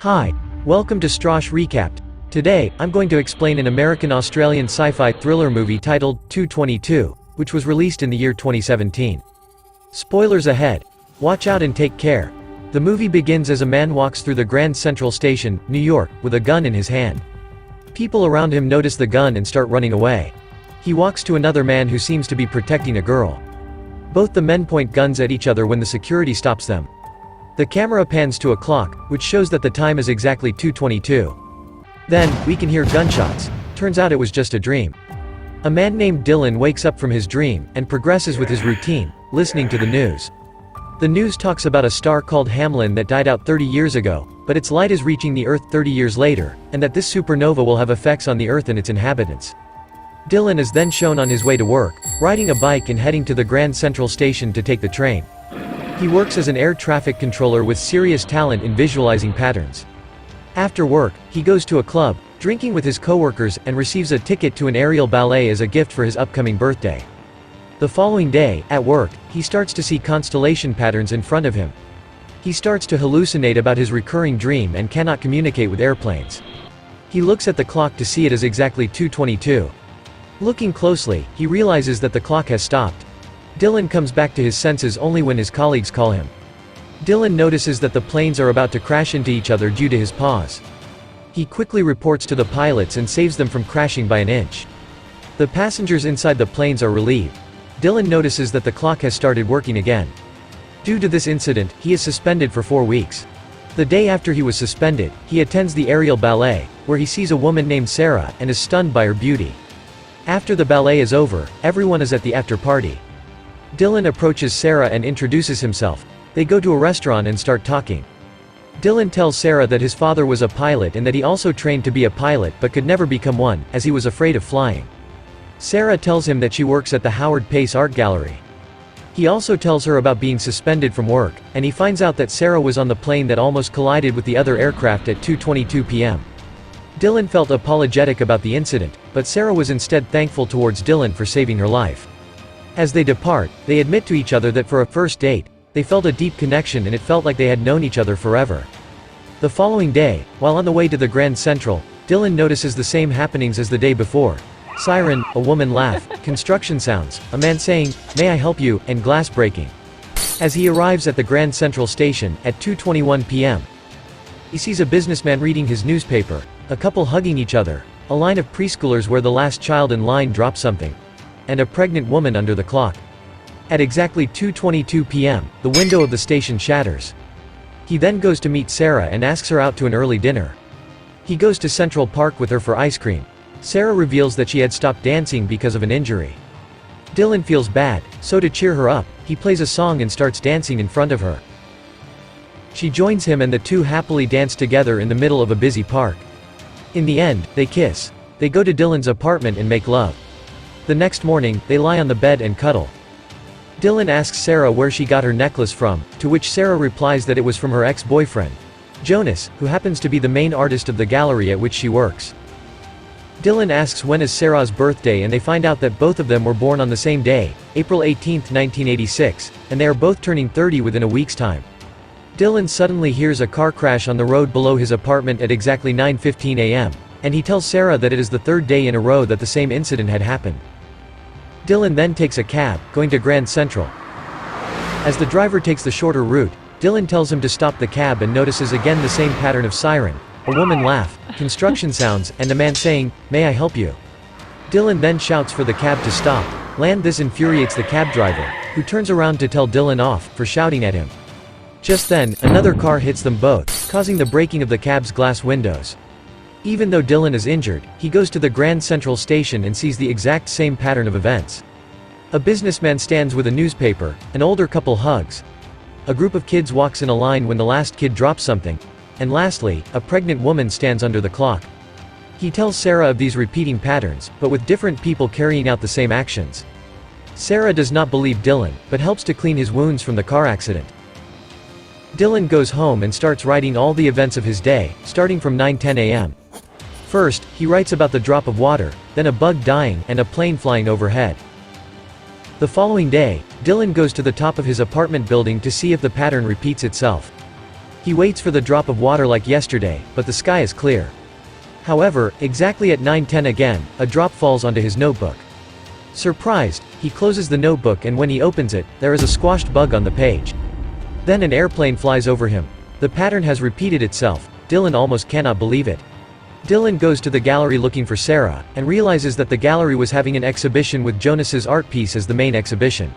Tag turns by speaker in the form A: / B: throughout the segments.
A: Hi. Welcome to Starz Recapped. Today, I'm going to explain an American-Australian sci-fi thriller movie titled 222, which was released in the year 2017. Spoilers ahead. Watch out and take care. The movie begins as a man walks through the Grand Central Station, New York, with a gun in his hand. People around him notice the gun and start running away. He walks to another man who seems to be protecting a girl. Both the men point guns at each other when the security stops them. The camera pans to a clock, which shows that the time is exactly 2:22. Then, we can hear gunshots. Turns out it was just a dream. A man named Dylan wakes up from his dream, and progresses with his routine, listening to the news. The news talks about a star called Hamlin that died out 30 years ago, but its light is reaching the Earth 30 years later, and that this supernova will have effects on the Earth and its inhabitants. Dylan is then shown on his way to work, riding a bike and heading to the Grand Central Station to take the train. He works as an air traffic controller with serious talent in visualizing patterns. After work, he goes to a club, drinking with his coworkers, and receives a ticket to an aerial ballet as a gift for his upcoming birthday. The following day, at work, he starts to see constellation patterns in front of him. He starts to hallucinate about his recurring dream and cannot communicate with airplanes. He looks at the clock to see it is exactly 2:22. Looking closely, he realizes that the clock has stopped. Dylan comes back to his senses only when his colleagues call him. Dylan notices that the planes are about to crash into each other due to his pause. He quickly reports to the pilots and saves them from crashing by an inch. The passengers inside the planes are relieved. Dylan notices that the clock has started working again. Due to this incident, he is suspended for 4 weeks. The day after he was suspended, he attends the aerial ballet, where he sees a woman named Sarah and is stunned by her beauty. After the ballet is over, everyone is at the after party. Dylan approaches Sarah and introduces himself. They go to a restaurant and start talking. Dylan tells Sarah that his father was a pilot and that he also trained to be a pilot but could never become one, as he was afraid of flying. Sarah tells him that she works at the Howard Pace Art Gallery. He also tells her about being suspended from work, and he finds out that Sarah was on the plane that almost collided with the other aircraft at 2:22 p.m. Dylan felt apologetic about the incident, but Sarah was instead thankful towards Dylan for saving her life. As they depart, they admit to each other that for a first date, they felt a deep connection and it felt like they had known each other forever. The following day, while on the way to the Grand Central, Dylan notices the same happenings as the day before. Siren, a woman laugh, construction sounds, a man saying, "May I help you," and glass breaking. As he arrives at the Grand Central Station, at 2:21 p.m., he sees a businessman reading his newspaper, a couple hugging each other, a line of preschoolers where the last child in line drops something, and a pregnant woman under the clock. At exactly 2:22 p.m., the window of the station shatters. He then goes to meet Sarah and asks her out to an early dinner. He goes to Central Park with her for ice cream. Sarah reveals that she had stopped dancing because of an injury. Dylan feels bad, so to cheer her up, he plays a song and starts dancing in front of her. She joins him and the two happily dance together in the middle of a busy park. In the end, they kiss. They go to Dylan's apartment and make love. The next morning, they lie on the bed and cuddle. Dylan asks Sarah where she got her necklace from, to which Sarah replies that it was from her ex-boyfriend, Jonas, who happens to be the main artist of the gallery at which she works. Dylan asks when is Sarah's birthday and they find out that both of them were born on the same day, April 18, 1986, and they are both turning 30 within a week's time. Dylan suddenly hears a car crash on the road below his apartment at exactly 9:15 a.m., and he tells Sarah that it is the third day in a row that the same incident had happened. Dylan then takes a cab, going to Grand Central. As the driver takes the shorter route, Dylan tells him to stop the cab and notices again the same pattern of siren, a woman laugh, construction sounds, and a man saying, "May I help you?" Dylan then shouts for the cab to stop. This infuriates the cab driver, who turns around to tell Dylan off for shouting at him. Just then, another car hits them both, causing the breaking of the cab's glass windows. Even though Dylan is injured, he goes to the Grand Central Station and sees the exact same pattern of events. A businessman stands with a newspaper, an older couple hugs. A group of kids walks in a line when the last kid drops something. And lastly, a pregnant woman stands under the clock. He tells Sarah of these repeating patterns, but with different people carrying out the same actions. Sarah does not believe Dylan, but helps to clean his wounds from the car accident. Dylan goes home and starts writing all the events of his day, starting from 9:10 a.m. First, he writes about the drop of water, then a bug dying, and a plane flying overhead. The following day, Dylan goes to the top of his apartment building to see if the pattern repeats itself. He waits for the drop of water like yesterday, but the sky is clear. However, exactly at 9:10 again, a drop falls onto his notebook. Surprised, he closes the notebook, and when he opens it, there is a squashed bug on the page. Then an airplane flies over him. The pattern has repeated itself. Dylan almost cannot believe it. Dylan goes to the gallery looking for Sarah, and realizes that the gallery was having an exhibition with Jonas's art piece as the main exhibition.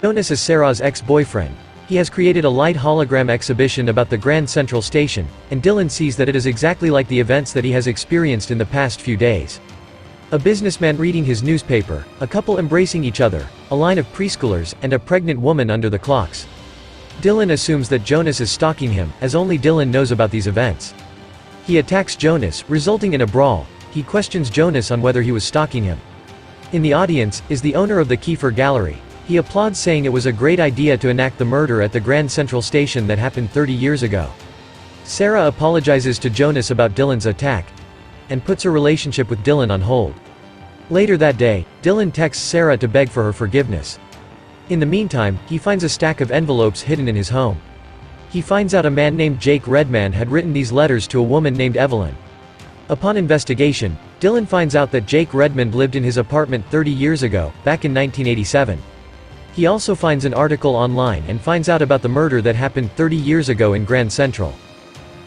A: Jonas is Sarah's ex-boyfriend. He has created a light hologram exhibition about the Grand Central Station, and Dylan sees that it is exactly like the events that he has experienced in the past few days. A businessman reading his newspaper, a couple embracing each other, a line of preschoolers, and a pregnant woman under the clocks. Dylan assumes that Jonas is stalking him, as only Dylan knows about these events. He attacks Jonas, resulting in a brawl. He questions Jonas on whether he was stalking him. In the audience, is the owner of the Kiefer Gallery. He applauds, saying it was a great idea to enact the murder at the Grand Central Station that happened 30 years ago. Sarah apologizes to Jonas about Dylan's attack, and puts her relationship with Dylan on hold. Later that day, Dylan texts Sarah to beg for her forgiveness. In the meantime, he finds a stack of envelopes hidden in his home. He finds out a man named Jake Redman had written these letters to a woman named Evelyn. Upon investigation, Dylan finds out that Jake Redmond lived in his apartment 30 years ago, back in 1987. He also finds an article online and finds out about the murder that happened 30 years ago in Grand Central.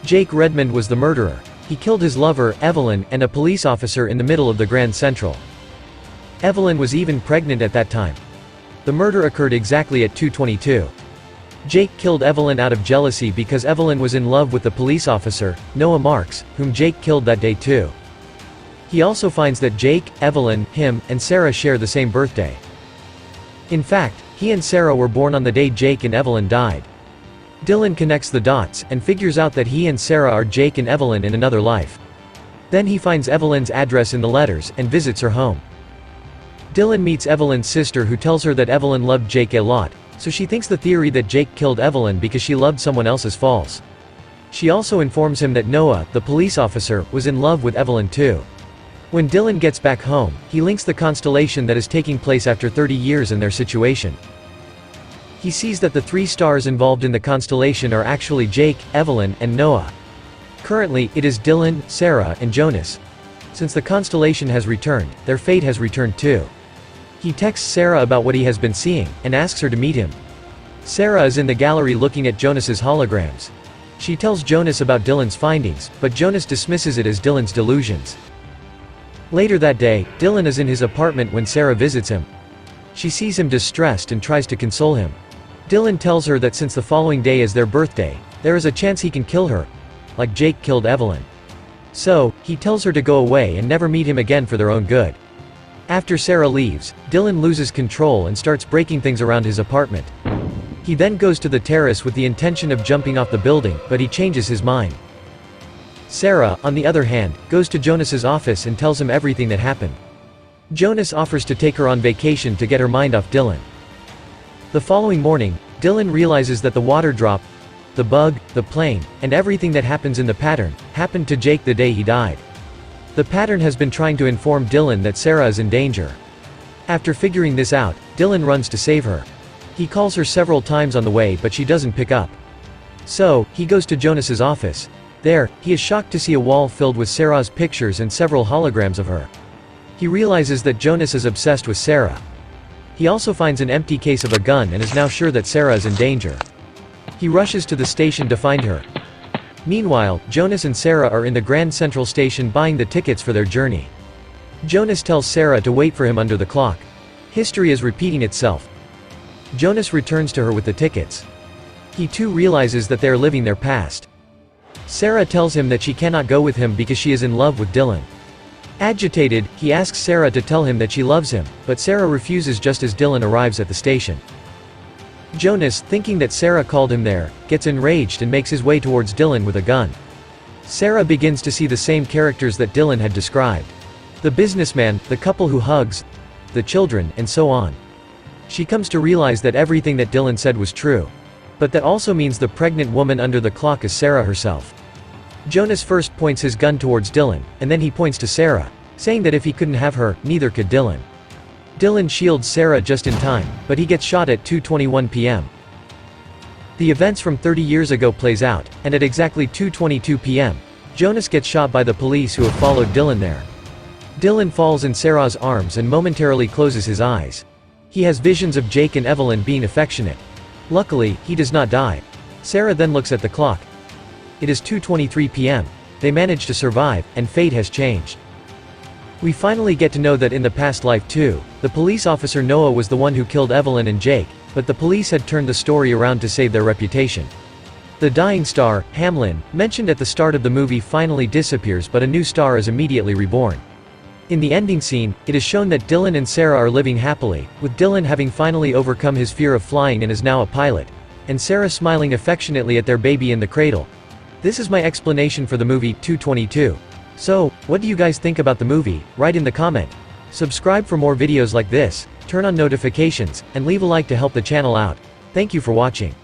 A: Jake Redmond was the murderer. He killed his lover, Evelyn, and a police officer in the middle of the Grand Central. Evelyn was even pregnant at that time. The murder occurred exactly at 2:22. Jake killed Evelyn out of jealousy because Evelyn was in love with the police officer, Noah Marks, whom Jake killed that day too. He also finds that Jake, Evelyn, him, and Sarah share the same birthday. In fact, he and Sarah were born on the day Jake and Evelyn died. Dylan connects the dots, and figures out that he and Sarah are Jake and Evelyn in another life. Then he finds Evelyn's address in the letters, and visits her home. Dylan meets Evelyn's sister, who tells her that Evelyn loved Jake a lot, so she thinks the theory that Jake killed Evelyn because she loved someone else is false. She also informs him that Noah, the police officer, was in love with Evelyn too. When Dylan gets back home, he links the constellation that is taking place after 30 years and their situation. He sees that the three stars involved in the constellation are actually Jake, Evelyn, and Noah. Currently, it is Dylan, Sarah, and Jonas. Since the constellation has returned, their fate has returned too. He texts Sarah about what he has been seeing, and asks her to meet him. Sarah is in the gallery looking at Jonas's holograms. She tells Jonas about Dylan's findings, but Jonas dismisses it as Dylan's delusions. Later that day, Dylan is in his apartment when Sarah visits him. She sees him distressed and tries to console him. Dylan tells her that since the following day is their birthday, there is a chance he can kill her, like Jake killed Evelyn. So, he tells her to go away and never meet him again for their own good. After Sarah leaves, Dylan loses control and starts breaking things around his apartment. He then goes to the terrace with the intention of jumping off the building, but he changes his mind. Sarah, on the other hand, goes to Jonas's office and tells him everything that happened. Jonas offers to take her on vacation to get her mind off Dylan. The following morning, Dylan realizes that the water drop, the bug, the plane, and everything that happens in the pattern, happened to Jake the day he died. The pattern has been trying to inform Dylan that Sarah is in danger. After figuring this out, Dylan runs to save her. He calls her several times on the way, but she doesn't pick up. So, he goes to Jonas's office. There, he is shocked to see a wall filled with Sarah's pictures and several holograms of her. He realizes that Jonas is obsessed with Sarah. He also finds an empty case of a gun and is now sure that Sarah is in danger. He rushes to the station to find her. Meanwhile, Jonas and Sarah are in the Grand Central Station buying the tickets for their journey. Jonas tells Sarah to wait for him under the clock. History is repeating itself. Jonas returns to her with the tickets. He too realizes that they are living their past. Sarah tells him that she cannot go with him because she is in love with Dylan. Agitated, he asks Sarah to tell him that she loves him, but Sarah refuses just as Dylan arrives at the station. Jonas, thinking that Sarah called him there, gets enraged and makes his way towards Dylan with a gun. Sarah begins to see the same characters that Dylan had described. The businessman, the couple who hugs, the children, and so on. She comes to realize that everything that Dylan said was true. But that also means the pregnant woman under the clock is Sarah herself. Jonas first points his gun towards Dylan, and then he points to Sarah, saying that if he couldn't have her, neither could Dylan. Dylan shields Sarah just in time, but he gets shot at 2:21 p.m. The events from 30 years ago plays out, and at exactly 2:22 p.m., Jonas gets shot by the police who have followed Dylan there. Dylan falls in Sarah's arms and momentarily closes his eyes. He has visions of Jake and Evelyn being affectionate. Luckily, he does not die. Sarah then looks at the clock. It is 2:23 p.m. They manage to survive, and fate has changed. We finally get to know that in the past life too, the police officer Noah was the one who killed Evelyn and Jake, but the police had turned the story around to save their reputation. The dying star, Hamlin, mentioned at the start of the movie finally disappears, but a new star is immediately reborn. In the ending scene, it is shown that Dylan and Sarah are living happily, with Dylan having finally overcome his fear of flying and is now a pilot, and Sarah smiling affectionately at their baby in the cradle. This is my explanation for the movie 2:22. So, what do you guys think about the movie? Write in the comment. Subscribe for more videos like this, turn on notifications, and leave a like to help the channel out. Thank you for watching.